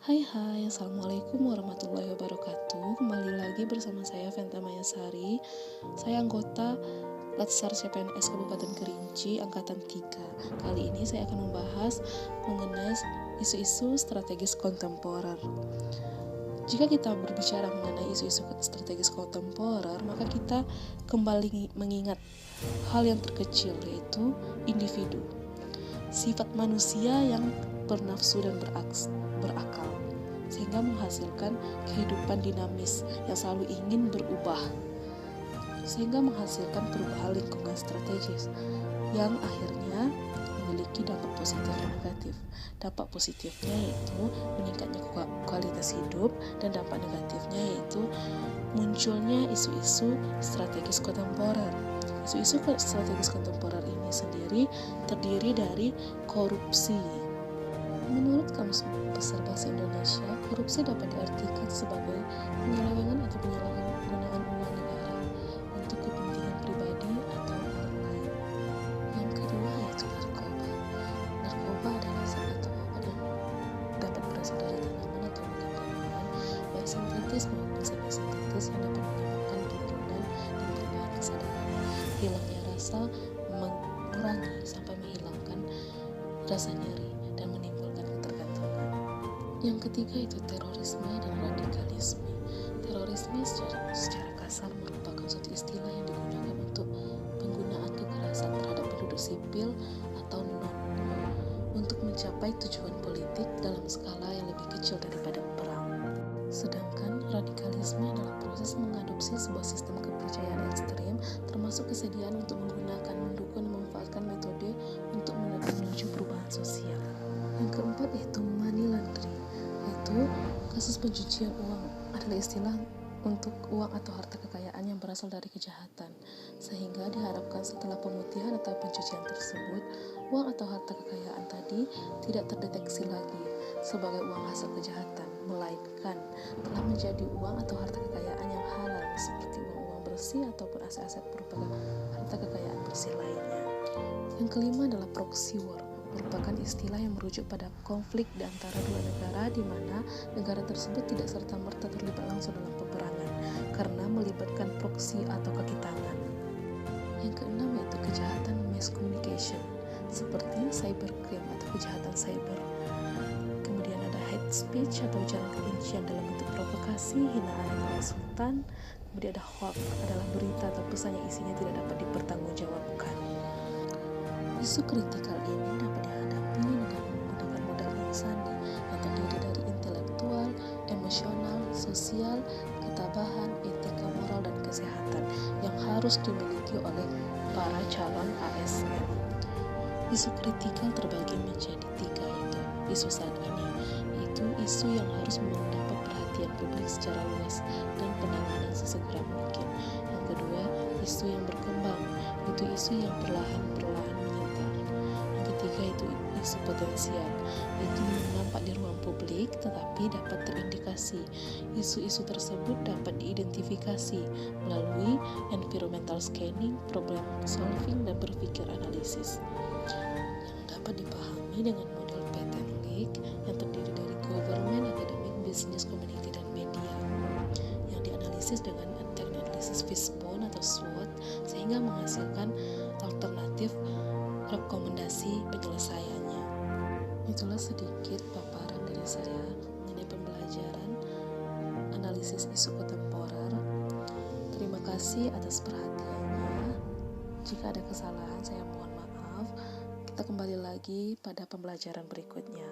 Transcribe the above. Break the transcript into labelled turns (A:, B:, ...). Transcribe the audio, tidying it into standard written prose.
A: Hai, Assalamualaikum warahmatullahi wabarakatuh. Kembali lagi bersama saya Venta Mayasari. Saya anggota Latsar CPNS Kabupaten Kerinci, Angkatan 3. Kali ini saya akan membahas mengenai isu-isu strategis kontemporer. Jika kita berbicara mengenai isu-isu strategis kontemporer, maka kita kembali mengingat hal yang terkecil, yaitu individu. Sifat manusia yang bernafsu dan berakal, sehingga menghasilkan kehidupan dinamis yang selalu ingin berubah, sehingga menghasilkan perubahan lingkungan strategis yang akhirnya memiliki dampak positif dan negatif. Dampak positifnya yaitu meningkatnya kualitas hidup, dan dampak negatifnya yaitu munculnya isu-isu strategis kontemporer. Isu-isu strategis kontemporer ini sendiri terdiri dari korupsi. Menurut Kamus Besar Bahasa Indonesia, korupsi dapat diartikan sebagai penyelewengan atau penyalahgunaan uang negara untuk kepentingan pribadi atau orang lain. Yang kedua yaitu narkoba. Narkoba adalah satu obat yang dapat berasal dari tanaman atau organ-tanaman, baik sintetis maupun semi-sintetis, yang dapat menyebabkan penurunan dan perubahan kesadaran, hilangnya rasa, mengurangi sampai menghilangkan rasa nyeri, dan menimbulkan ketergantungan. Yang ketiga itu terorisme dan radikalisme. Terorisme secara kasar merupakan suatu istilah yang digunakan untuk penggunaan kekerasan terhadap penduduk sipil atau non untuk mencapai tujuan politik dalam skala yang lebih kecil daripada perang. Sedangkan radikalisme adalah proses mengadopsi sebuah sistem kepercayaan ekstrim, termasuk kesediaan untuk menggunakan, mendukung, dan memanfaatkan metode untuk menuju perubahan sosial. Yang keempat yaitu money laundering, yaitu kasus pencucian uang, adalah istilah untuk uang atau harta kekayaan yang berasal dari kejahatan, sehingga diharapkan setelah pemutihan atau pencucian tersebut, uang atau harta kekayaan tadi tidak terdeteksi lagi sebagai uang hasil kejahatan, melainkan telah menjadi uang atau harta kekayaan yang halal, seperti uang-uang bersih ataupun aset-aset berupa harta kekayaan bersih lainnya. Yang kelima adalah proxy war, merupakan istilah yang merujuk pada konflik di antara dua negara di mana negara tersebut tidak serta-merta terlibat langsung dalam peperangan karena melibatkan proksi atau kaki tangan. Yang keenam yaitu kejahatan mass communication, seperti cybercrime atau kejahatan cyber. Kemudian ada hate speech atau ujaran kebencian dalam bentuk provokasi, hinaan atau insultan. Kemudian ada hoax, adalah berita atau pesan yang isinya tidak dapat dipertanggungjawabkan. Isu kritikal ini dapat dihadapi dengan menggunakan modal insani yang terdiri dari intelektual, emosional, sosial, ketabahan, etika, moral, dan kesehatan yang harus dimiliki oleh para calon ASN. Isu kritikal terbagi menjadi tiga, yaitu isu saat ini, yaitu isu yang harus mendapat perhatian publik secara luas dan penanganan sesegera mungkin. Yang kedua, isu yang berkembang, yaitu isu yang perlahan-perlahan menyebar. Yang ketiga itu isu potensial, yaitu nampak di ruang publik tetapi dapat terindikasi. Isu-isu tersebut dapat diidentifikasi melalui environmental scanning, problem solving, dan berpikir analisis, yang dapat dipahami dengan model pattern lake yang terdiri dari government, academic, business, community, dan media, yang dianalisis dengan teknik analisis fishbone atau SWOT sehingga menghasilkan alternatif rekomendasi penyelesaiannya. Itulah sedikit paparan dari saya mengenai pembelajaran analisis isu kontemporer. Terima kasih atas perhatiannya. Jika ada kesalahan, saya mohon maaf. Kita kembali lagi pada pembelajaran berikutnya.